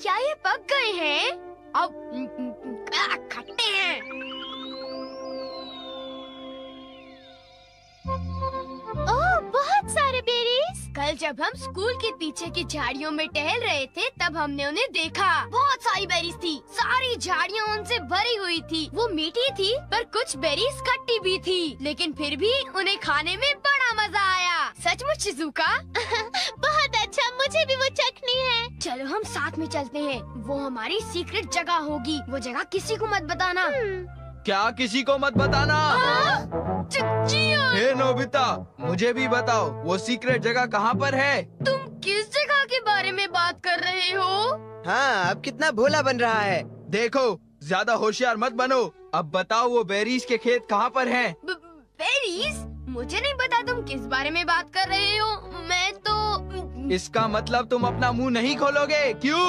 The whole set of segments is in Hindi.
क्या ये पक गए हैं? अब खट्टे हैं। ओह, बहुत सारे बेरीज। कल जब हम स्कूल के पीछे की झाड़ियों में टहल रहे थे तब हमने उन्हें देखा। बहुत सारी बेरीज थी। सारी झाड़ियाँ उनसे भरी हुई थी। वो मीठी थी पर कुछ बेरीज खट्टी भी थी, लेकिन फिर भी उन्हें खाने में बड़ा मजा आया। सचमुच शिज़ुका? बहुत अच्छा, मुझे भी वो चखनी है। चलो हम साथ में चलते हैं। वो हमारी सीक्रेट जगह होगी। वो जगह किसी को मत बताना। क्या किसी को मत बताना? हे नोबिता, मुझे भी बताओ वो सीक्रेट जगह कहाँ पर है? तुम किस जगह के बारे में बात कर रहे हो? हाँ, अब कितना भोला बन रहा है। देखो, ज्यादा होशियार मत बनो। अब बताओ वो बेरीज के खेत कहाँ पर हैं? बेरीज? मुझे नहीं पता तुम किस बारे में बात कर रहे हो। मैं तो इसका मतलब तुम अपना मुंह नहीं खोलोगे, क्यों?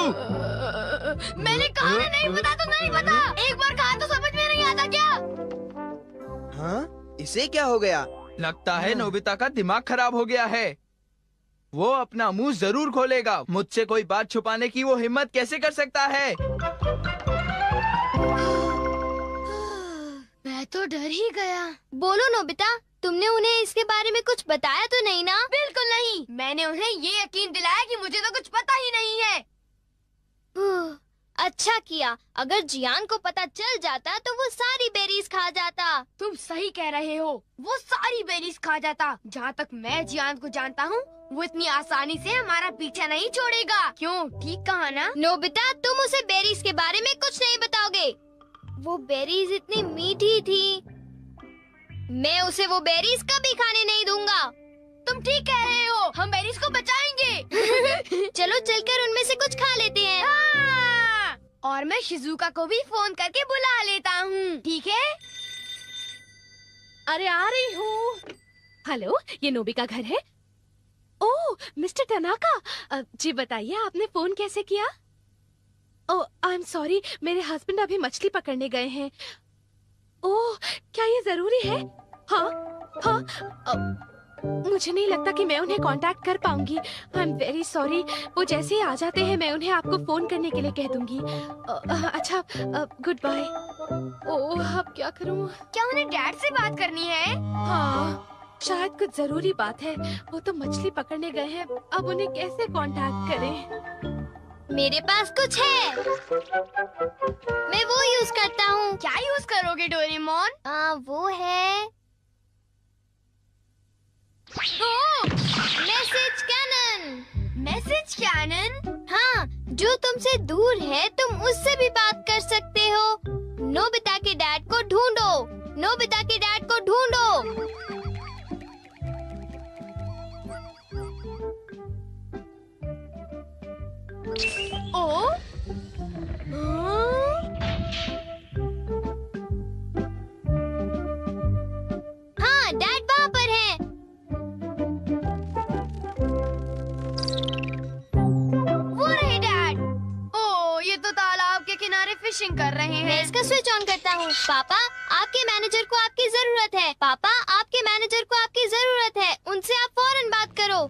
मैंने कहा ना नहीं पता तो नहीं पता। एक बार कहा तो समझ में नहीं आता क्या? हाँ, इसे क्या हो गया? लगता है नोबिता का दिमाग खराब हो गया है। वो अपना मुंह जरूर खोलेगा। मुझसे कोई बात छुपाने की वो हिम्मत कैसे कर सकता है? मैं तो डर ही गया। बोलो नोबिता, तुमने उन्हें इसके बारे में कुछ बताया तो नहीं ना? बिल्कुल नहीं। मैंने उन्हें ये यकीन दिलाया कि मुझे तो कुछ पता ही नहीं है। अच्छा किया। अगर जियान को पता चल जाता तो वो सारी बेरीज खा जाता। तुम सही कह रहे हो, वो सारी बेरीज खा जाता। जहाँ तक मैं जियान को जानता हूँ, वो इतनी आसानी से हमारा पीछा नहीं छोड़ेगा। क्यों, ठीक कहा ना? नोबिता, तुम उसे बेरीज के बारे में कुछ नहीं बताओगे। वो बेरीज इतनी मीठी थी। मैं उसे वो बेरीज कभी खाने नहीं दूंगा। तुम ठीक कह रहे हो, हम बेरीज को बचाएंगे। चलो चलकर उनमें से कुछ खा लेते हैं। हाँ! और मैं शिज़ुका को भी फोन करके बुला लेता हूँ, ठीक है? अरे आ रही हूँ। हेलो, ये नोबी का घर है? ओह, मिस्टर तनाका। जी बताइए, आपने फोन कैसे किया? ओह, आई एम सॉरी, मेरे हस्बैंड अभी मछली पकड़ने गए हैं। ओह, क्या ये जरूरी है? हाँ, हाँ। मुझे नहीं लगता कि मैं उन्हें कांटेक्ट कर पाऊंगी। I am very sorry. वो जैसे ही आ जाते हैं मैं उन्हें आपको फोन करने के लिए कह दूंगी। अच्छा, गुड बाय। ओह, अब क्या करूं? क्या उन्हें डैड से बात करनी है? हाँ, शायद कुछ जरूरी बात है। वो तो मछली पकड़ने गए हैं, अब उन्हें कैसे कांटेक्ट करें? मेरे पास कुछ है। मैं वो यूज करता हूँ। क्या यूज करोगे डोरेमोन? वो है मैसेज कैनन। Message cannon? हाँ, जो तुमसे दूर है तुम उससे भी बात कर सकते हो। नोबिता के डैड को ढूंढो। नोबिता के डैड को ढूंढो। ओ? हाँ, डैड वहाँ पर है। वो रहे डैड। ओह, ये तो तालाब के किनारे फिशिंग कर रहे हैं। मैं इसका स्विच ऑन करता हूँ। पापा, आपके मैनेजर को आपकी जरूरत है। पापा, आपके मैनेजर को आपकी जरूरत है। उनसे आप फौरन बात करो।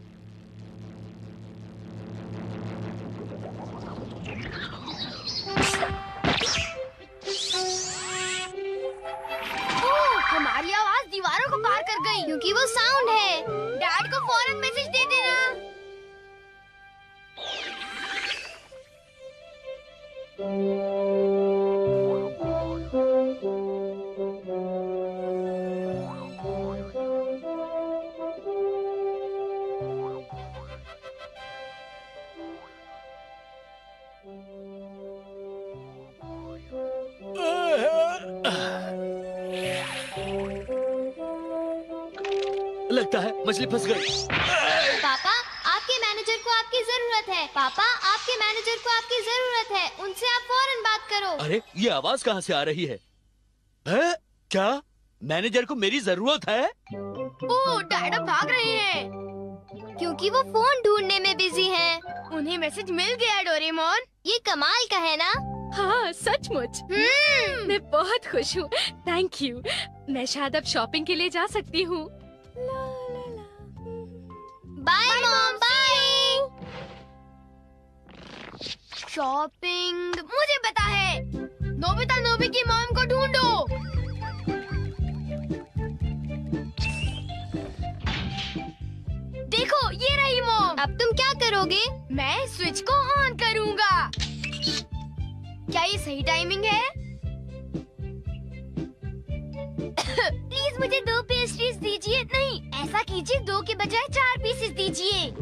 ओह, हमारी आवाज दीवारों को पार कर गई, क्योंकि वो साउंड है। डैड को फौरन मैसेज दे देना। लगता है मछली फंस गई। पापा, आपके मैनेजर को आपकी जरूरत है। पापा, आपके मैनेजर को आपकी जरूरत है। उनसे आप फौरन बात करो। अरे, ये आवाज कहाँ से आ रही है? हैं? क्या मैनेजर को मेरी जरूरत है? ओह, डैड अब भाग रहे हैं, क्योंकि वो फोन ढूंढने में बिजी हैं। उन्हें मैसेज मिल गया डोरेमोन। ये कमाल का है ना? हाँ, सचमुच। मैं बहुत खुश हूँ। Thank you. मैं शायद अब शॉपिंग के लिए जा सकती हूँ। Bye mom, bye. शॉपिंग मुझे पता है। नोबिता नोबी की मॉम को ढूंढो। देखो ये रही मॉम। अब तुम क्या करोगे? मैं स्विच को ऑन करूँगा। क्या ये सही टाइमिंग है? प्लीज मुझे 2 पेस्ट्रीज दीजिए। नहीं, ऐसा कीजिए 2 के बजाय 4 पीसेस दीजिए।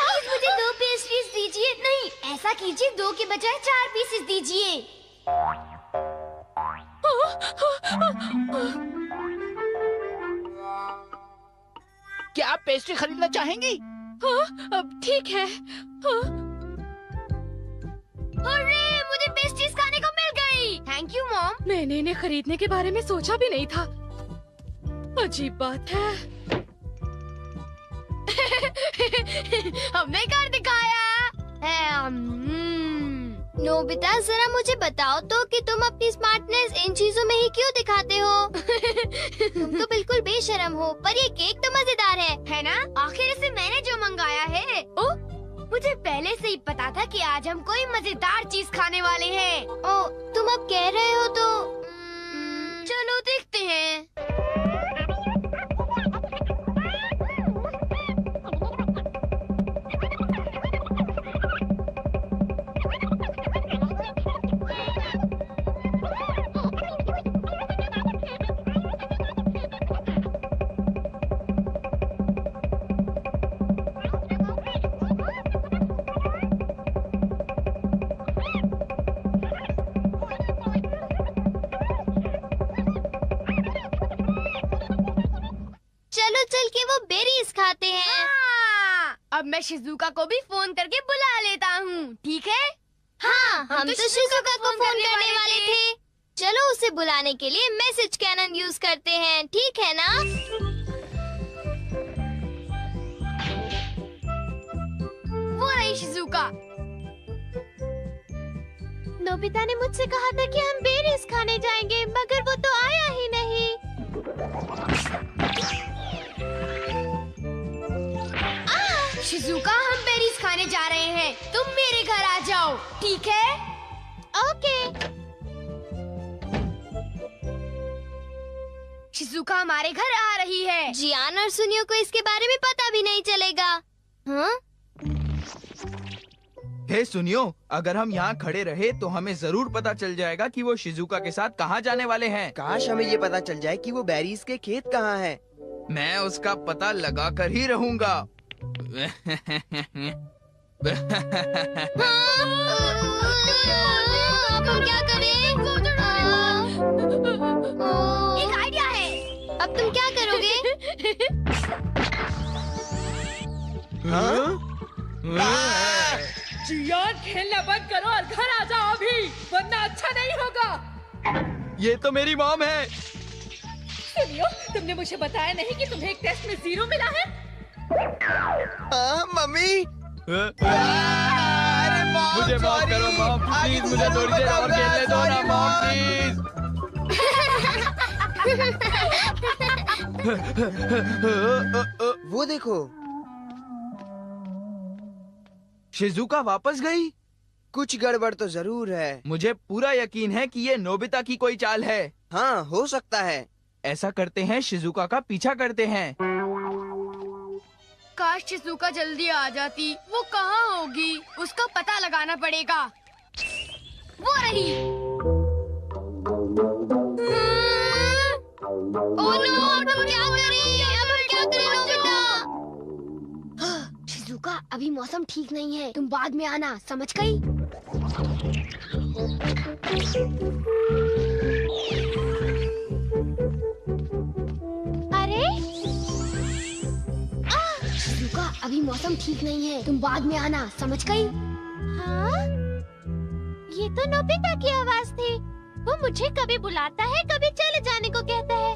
प्लीज मुझे 2 पेस्ट्रीज दीजिए। नहीं, ऐसा कीजिए 2 के बजाय 4 पीसेस दीजिए। क्या आप पेस्ट्री खरीदना चाहेंगी? हाँ, अब ठीक है। हाँ, अरे मुझे पेस्ट्रीज खाने को मिल गई। Thank you mom. मैंने इन्हें खरीदने के बारे में सोचा भी नहीं था। अजीब बात है। हमने कर दिखाया। नोबिता जरा मुझे बताओ तो कि तुम अपनी स्मार्टनेस इन चीजों में ही क्यों दिखाते हो? तुम तो बिल्कुल बेशर्म हो। पर ये केक तो मजेदार है ना? आखिर इसे मैंने जो मंगाया है। ओ, मुझे पहले से ही पता था कि आज हम कोई मजेदार चीज खाने वाले हैं। ओ, तुम अब कह रहे हो तो चलो देखते हैं। चलो चल के वो बेरीज खाते हैं। अब मैं शिजुका को भी फोन करके बुला लेता हूँ, ठीक है? हाँ, हम तो शिजुका को फोन करने वाले थे। चलो उसे बुलाने के लिए मैसेज कैनन यूज करते हैं, ठीक है ना? वो रही शिजुका। नोबिता ने मुझसे कहा था कि हम बेरीज खाने जाएंगे, मगर वो तो आया ही नहीं। शिजुका, हम बेरीज खाने जा रहे हैं। तुम मेरे घर आ जाओ, ठीक है? ओके। शिजुका हमारे घर आ रही है। जियान और सुनियो को इसके बारे में पता भी नहीं चलेगा। हाँ? हे सुनियो, अगर हम यहाँ खड़े रहे तो हमें जरूर पता चल जाएगा कि वो शिजुका के साथ कहाँ जाने वाले हैं। काश हमें ये पता चल जाए कि वो बेरीज के खेत कहाँ हैं। मैं उसका पता लगा कर ही रहूँगा। अब हम क्या करें? एक आइडिया है। अब तुम क्या करोगे? जियान, खेलना बंद करो और घर आ जाओ अभी, वरना अच्छा नहीं होगा। ये तो मेरी मॉम है। सुनियो, तुमने मुझे बताया नहीं कि तुम्हें एक टेस्ट में 0 मिला है। मम्मी। मुझे माफ करो मॉम, प्लीज मुझे थोड़ी देर और खेलने दो ना मॉम, प्लीज। वो देखो, शिजुका वापस गई। कुछ गड़बड़ तो जरूर है। मुझे पूरा यकीन है कि ये नोबिता की कोई चाल है। हाँ, हो सकता है। ऐसा करते हैं, शिजुका का पीछा करते हैं। काश शिजुका जल्दी आ जाती। वो कहाँ होगी? उसका पता लगाना पड़ेगा। वो रही। ओह नो, अब हम क्या करें? अब हम क्या करें नोबिता? शिजुका, अभी मौसम ठीक नहीं है। तुम बाद में आना, समझ गई? अरे शिजुका, अभी मौसम ठीक नहीं है। तुम बाद में आना, समझ गई? हाँ? ये तो नोबिता की आवाज थी। वो मुझे कभी बुलाता है, कभी चले जाने को कहता है।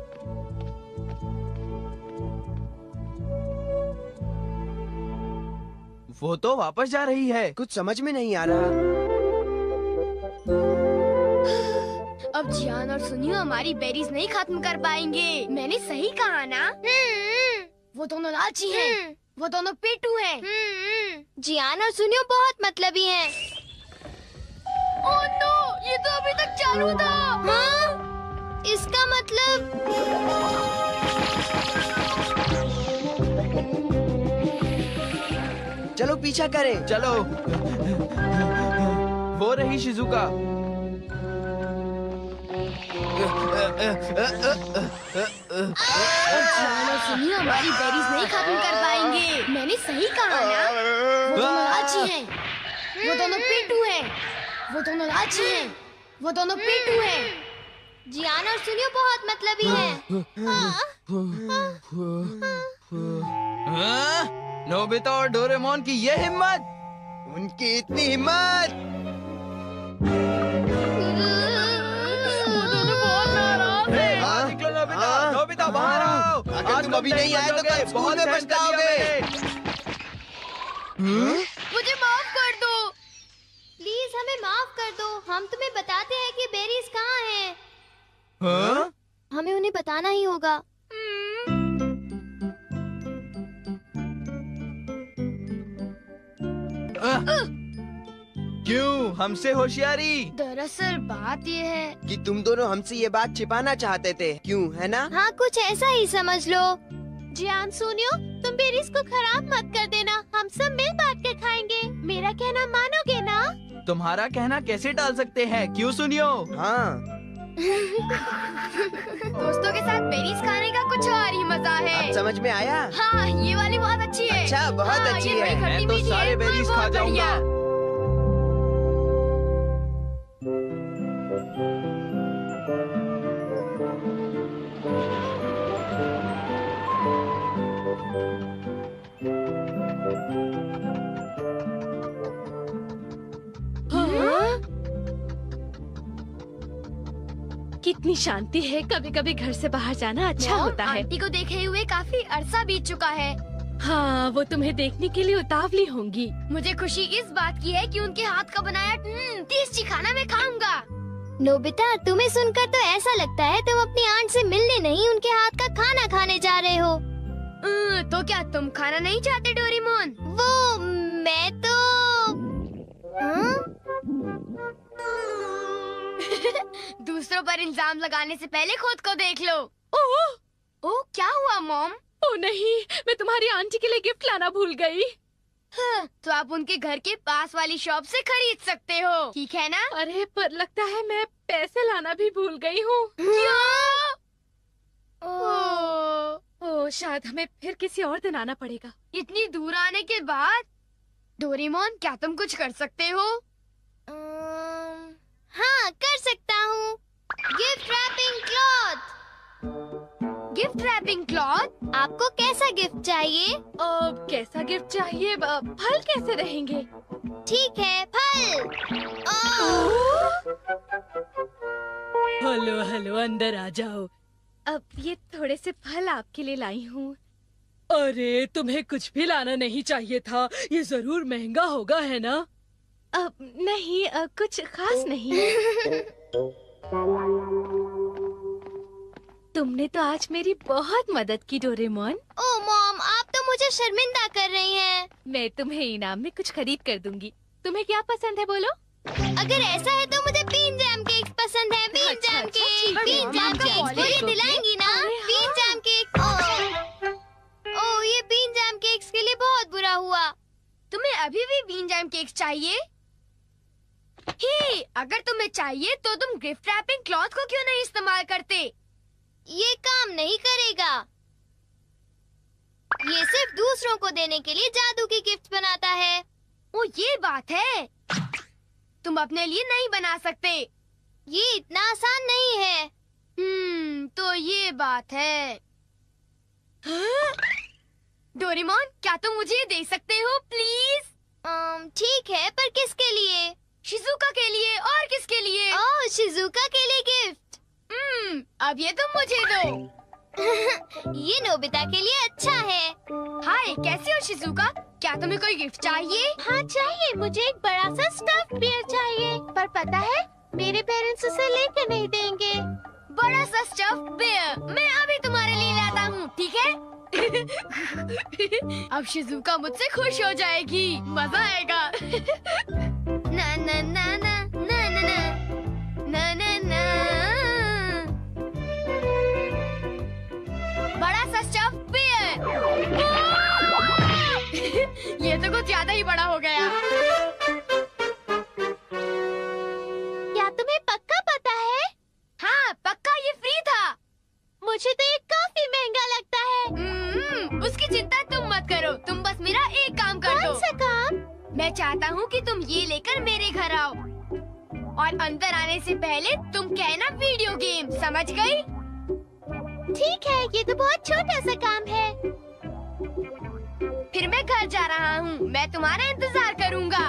वो तो वापस जा रही है। कुछ समझ में नहीं आ रहा। अब जियान और सुनियो हमारी बेरीज नहीं खत्म कर पाएंगे। मैंने सही कहा ना? वो दोनों लालची हैं। वो दोनों पेटू हैं। जियान और सुनियो बहुत मतलबी हैं। ओह नो, ये तो अभी तक चालू था। हाँ? इसका मतलब चलो पीछा करें। चलो। वो रही शिजुका। सुनियो हमारी बेरीज नहीं खत्म कर पाएंगे। मैंने सही कहा ना? वो दोनों लालची हैं। वो दोनों पेटू हैं। वो दोनों लालची हैं। वो दोनों पेटू हैं। जियान और सुनियो बहुत मतलबी हैं। नोबिता और डोरेमोन की ये हिम्मत! उनकी इतनी हिम्मत! बाहर निकलो नोबिता! नोबिता बाहर आओ! अगर आज तुम अभी नहीं आए तो कल स्कूल में पछताओगे। मुझे माफ कर दो। प्लीज हमें माफ कर दो। हम तुम्हें बताते हैं कि बेरीज कहाँ हैं। हाँ? हमें उन्हें बताना ही होगा। क्यों? हमसे होशियारी? दरअसल बात ये है कि तुम दोनों हमसे ये बात छिपाना चाहते थे, क्यों, है ना? हाँ, कुछ ऐसा ही समझ लो। जियान सुनियो, तुम बेरीज को खराब मत कर देना। हम सब मिल बांट के खाएंगे। मेरा कहना मानोगे ना? तुम्हारा कहना कैसे टाल सकते हैं? क्यों सुनियो? हाँ। दोस्तों के साथ बेरीज खाने का कुछ और ही मजा है। अब समझ में आया? हाँ, ये वाली बहुत अच्छी है। अच्छा, बहुत हाँ, अच्छी ये है। बड़ी खट्टी मैं तो मीठी सारे है, बेरीज बहुत खा बढ़िया। जाऊंगा। कितनी शांति है। कभी कभी घर से बाहर जाना अच्छा होता है। आंटी को देखे हुए काफी अरसा बीत चुका है। हाँ, वो तुम्हें देखने के लिए उतावली होंगी। मुझे खुशी इस बात की है कि उनके हाथ का बनाया टेस्टी खाना मैं खाऊंगा। नोबिता, तुम्हें सुनकर तो ऐसा लगता है तुम अपनी आंट से मिलने नहीं, उनके हाथ का खाना खाने जा रहे हो। तो क्या तुम खाना नहीं चाहते डोरेमोन? वो मैं तो दूसरों पर इल्जाम लगाने से पहले खुद को देख लो। ओह, क्या हुआ मॉम? ओ नहीं, मैं तुम्हारी आंटी के लिए गिफ्ट लाना भूल गई। तो आप उनके घर के पास वाली शॉप से खरीद सकते हो, ठीक है ना? अरे पर लगता है मैं पैसे लाना भी भूल गई हूँ। ओह, शायद हमें फिर किसी और दिन आना पड़ेगा। इतनी दूर आने के बाद डोरेमोन, क्या तुम कुछ कर सकते हो? हाँ, कर सकता हूँ। Gift wrapping cloth. Gift wrapping cloth? आपको कैसा गिफ्ट चाहिए? कैसा गिफ्ट चाहिए? फल कैसे रहेंगे? ठीक है, फल। हेलो हेलो, अंदर आ जाओ। अब ये थोड़े से फल आपके लिए लाई हूँ। अरे, तुम्हें कुछ भी लाना नहीं चाहिए था। ये जरूर महंगा होगा, है ना? नहीं, कुछ खास नहीं। तुमने तो आज मेरी बहुत मदद की डोरेमोन। ओह मॉम, आप तो मुझे शर्मिंदा कर रही हैं। मैं तुम्हें इनाम में कुछ खरीद कर दूंगी। तुम्हें क्या पसंद है बोलो? अगर ऐसा है तो मुझे बीन जैम केक पसंद है। बीन अच्छा, जैम अच्छा, केक, ठीक है, बीन जैम आपका केक कॉलेज मुझे को दिलाएंगी ना? अरे बीन हाँ। Jam cake. ओह, ये बीन जैम केक्स के लिए बहुत बुरा हुआ। तुम्हें अभी भी बीन जैम केक्स चाहिए? हे, अगर तुम्हें चाहिए तो तुम गिफ्ट रैपिंग क्लॉथ को क्यों नहीं इस्तेमाल करते? ये काम नहीं करेगा। ये सिर्फ दूसरों को देने के लिए जादू की गिफ्ट बनाता है। ओ, ये बात है। तुम अपने लिए नहीं बना सकते। ये इतना आसान नहीं है। तो ये बात है। डोरेमोन, क्या तुम मुझे दे सकते हो प्लीज? ठीक है, पर किसके लिए? शिजुका के लिए। और किसके लिए? ओह, शिजुका के लिए गिफ्ट। अब ये तुम मुझे दो। ये नोबिता के लिए अच्छा है। हाय, कैसे हो शिजुका? क्या तुम्हें कोई गिफ्ट चाहिए? हाँ चाहिए, मुझे एक बड़ा सा स्टफ्ड बियर चाहिए। पर पता है, मेरे पेरेंट्स उसे लेके नहीं देंगे। बड़ा सा स्टफ बेयर मैं अभी तुम्हारे लिए लाता हूँ, ठीक है? अब शिजुका मुझसे खुश हो जाएगी, मजा आएगा। ना ना ना ना ना ना ना ना ना ना। बड़ा सा स्टफ बेयर। ये तो कुछ ज्यादा ही बड़ा हो गया। क्या तुम्हें पक्का पता है? हाँ पक्का, ये फ्री था। मुझे तो ये काफी महंगा लगता है। उसकी चिंता तुम मत करो, तुम बस मेरा एक काम कर दो। कौन सा काम? मैं चाहता हूँ कि तुम ये लेकर मेरे घर आओ और अंदर आने से पहले तुम कहना वीडियो गेम, समझ गई? ठीक है, ये तो बहुत छोटा सा काम है। फिर मैं घर जा रहा हूँ, मैं तुम्हारा इंतजार करूँगा।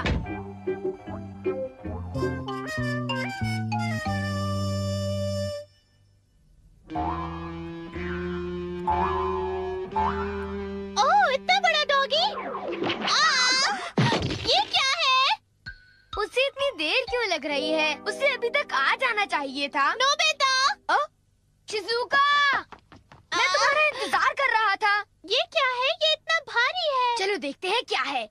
ओह, इतना बड़ा डॉगी! ये क्या है? उसे इतनी देर क्यों लग रही है? उसे अभी तक आ जाना चाहिए था। नोबिता! शिजुका, मैं तुम्हारा इंतजार कर रहा था। ये क्या है? ये इतना भारी है। चलो देखते हैं क्या है।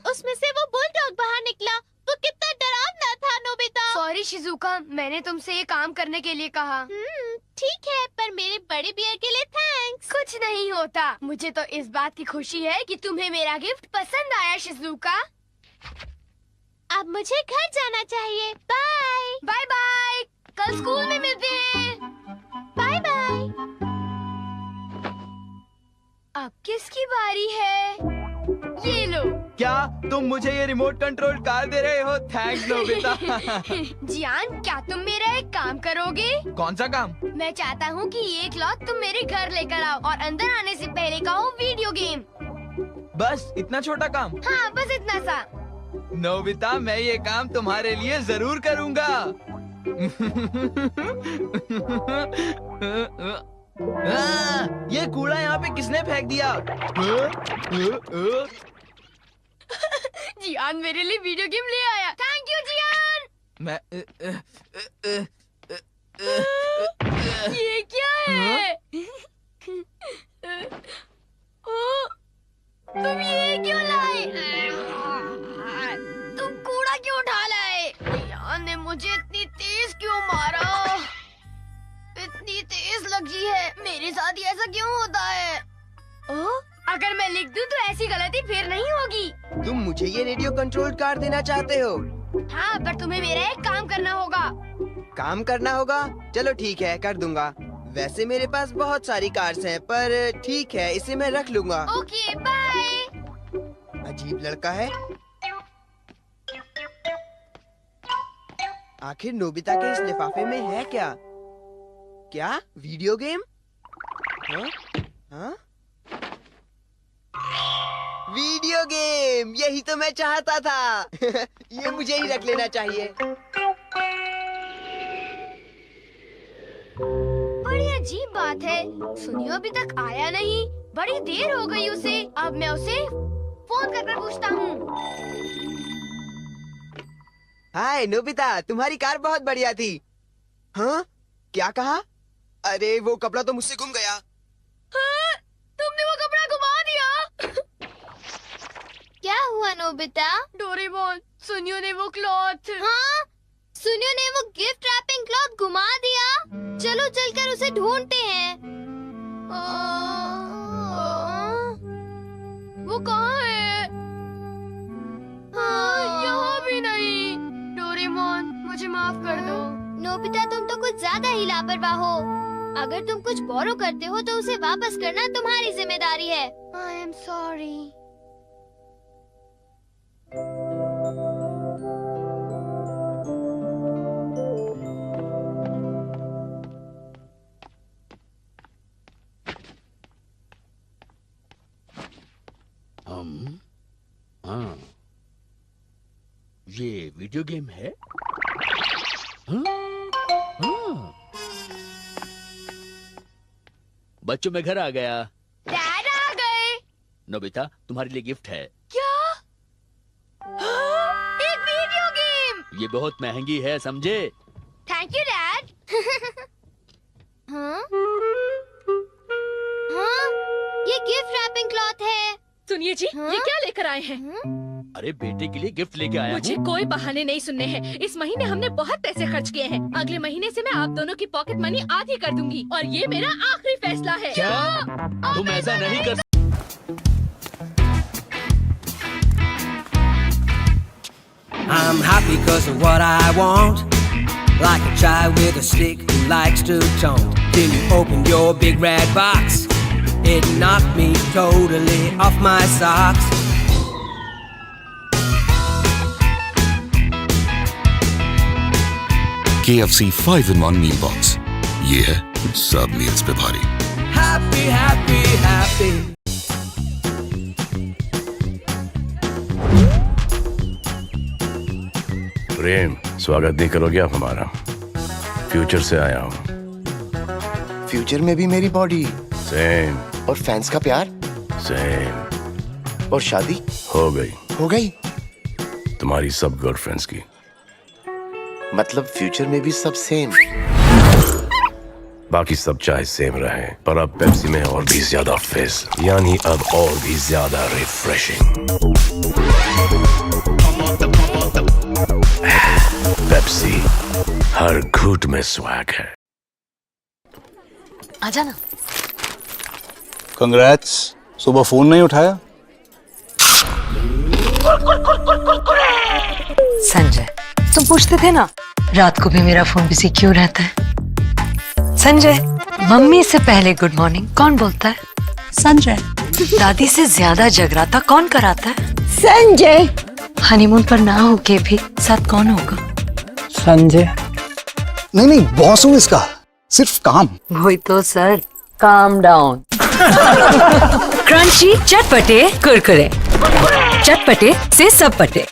उसमें से वो बुलडॉग बाहर निकला। वो कितना डरावना था, नोबिता। सॉरी शिजुका, मैंने तुमसे ये काम करने के लिए कहा। ठीक है, पर मेरे बड़े बियर के लिए थैंक्स। कुछ नहीं होता। मुझे तो इस बात की खुशी है कि तुम्हें मेरा गिफ्ट पसंद आया शिजुका। अब मुझे घर जाना चाहिए। बाय बाय बाय, कल स्कूल में मिलते हैं। Bye bye. अब किसकी बारी है? ये लो। क्या तुम मुझे ये रिमोट कंट्रोल कार दे रहे हो? Thanks Nobita. जियान, क्या तुम मेरा एक काम करोगे? कौन सा काम? मैं चाहता हूँ कि ये क्लॉथ तुम मेरे घर लेकर आओ और अंदर आने से पहले कहो वीडियो गेम। बस इतना छोटा काम? हाँ, बस इतना सा। नोबिता, मैं ये काम तुम्हारे लिए जरूर करूँगा। ये कूड़ा यहाँ पे किसने फेंक दिया? जियान मेरे लिए वीडियो गेम ले आया। थैंक यू जियान। मैं ये क्या है? ओ, तुम ये क्यों लाए? तुम कूड़ा क्यों उठा लाए? जियान ने मुझे इतनी तेज क्यों मारा? इतनी तेज लगी है। मेरे साथ ही ऐसा क्यों होता है? ओ, अगर मैं लिख दूं तो ऐसी गलती फिर नहीं होगी। तुम मुझे ये रेडियो कंट्रोल कार देना चाहते हो? हाँ, पर तुम्हें मेरा एक काम करना होगा। काम करना होगा? चलो ठीक है, कर दूंगा। वैसे मेरे पास बहुत सारी कार्स हैं, पर ठीक है, इसे मैं रख लूंगा। Okay, bye. अजीब लड़का है। आखिर नोबिता के इस लिफाफे में है क्या? क्या वीडियो गेम? हाँ? हाँ? वीडियो गेम, यही तो मैं चाहता था। ये मुझे ही रख लेना चाहिए। बड़ी अजीब बात है, सुनियो अभी तक आया नहीं। बड़ी देर हो गई उसे। अब मैं उसे फोन कर पूछता हूँ। हाय नोबिता, तुम्हारी कार बहुत बढ़िया थी। हाँ? क्या कहा? अरे वो कपड़ा तो मुझसे गुम गया। हाँ, तुमने वो कपड़ा घुमा दिया। क्या हुआ नोबिता? डोरेमोन, सुनियो ने वो क्लॉथ। हाँ, सुनियो ने वो गिफ्ट रैपिंग क्लॉथ घुमा दिया। चलो चलकर उसे ढूंढते हैं। वो कहाँ है? हाँ, यहाँ भी नहीं। डोरेमोन, मुझे माफ कर दो। नोबिता, तुम तो कुछ ज्यादा ही लापरवाह हो। अगर तुम कुछ बोरो करते हो तो उसे वापस करना तुम्हारी जिम्मेदारी है। I am sorry. हाँ, ये वीडियो गेम है? हाँ? हाँ। बच्चों में घर आ गया। डैड आ गए। नोबिता, तुम्हारे लिए गिफ्ट है। क्या? एक वीडियो गेम। ये बहुत महंगी है, समझे? Thank you dad. हाँ? हाँ? ये गिफ्ट रैपिंग क्लॉथ है। सुनिए जी, हाँ? ये क्या लेकर आए हैं? अरे बेटे के लिए गिफ्ट लेके आया मुझे हूँ। कोई बहाने नहीं सुनने हैं। इस महीने हमने बहुत पैसे खर्च किए हैं। अगले महीने से मैं आप दोनों की पॉकेट मनी आधी कर दूंगी और ये मेरा आखिरी फैसला है। क्या? तुम ऐसा नहीं कर। I'm happy 'cause of what I want. Like a child with a stick who likes to taunt. Till you open your big red box, it knocked me totally off my socks. KFC 5-in-1 meal box. ये है सब मील्स पे भारी। Happy, happy, happy. प्रेम, स्वागत नहीं करोगे आप हमारा? फ्यूचर से आया हूँ। फ्यूचर में भी मेरी बॉडी सेम और फैंस का प्यार सेम और शादी हो गई हो गई। तुम्हारी सब गर्लफ्रेंड्स की। मतलब फ्यूचर में भी सब सेम। बाकी सब चाहे सेम रहे, पर अब पेप्सी में और भी ज्यादा फिज, यानी अब और भी ज्यादा रिफ्रेशिंग। पेप्सी, हर घूंट में स्वैग है। आजा ना। कंग्रेट्स, सुबह फोन नहीं उठाया? संजय, तुम पूछते थे ना रात को भी मेरा फोन बिजी क्यों रहता है। संजय, मम्मी से पहले गुड मॉर्निंग कौन बोलता है? संजय। दादी से ज्यादा जगराता कौन कराता है? संजय। हनीमून पर ना होके भी साथ कौन होगा? संजय। नहीं, बॉस हूँ इसका, सिर्फ काम। वही तो सर, काम डाउन। क्रंची चटपटे कुरकुरे, चटपटे से सब पटे।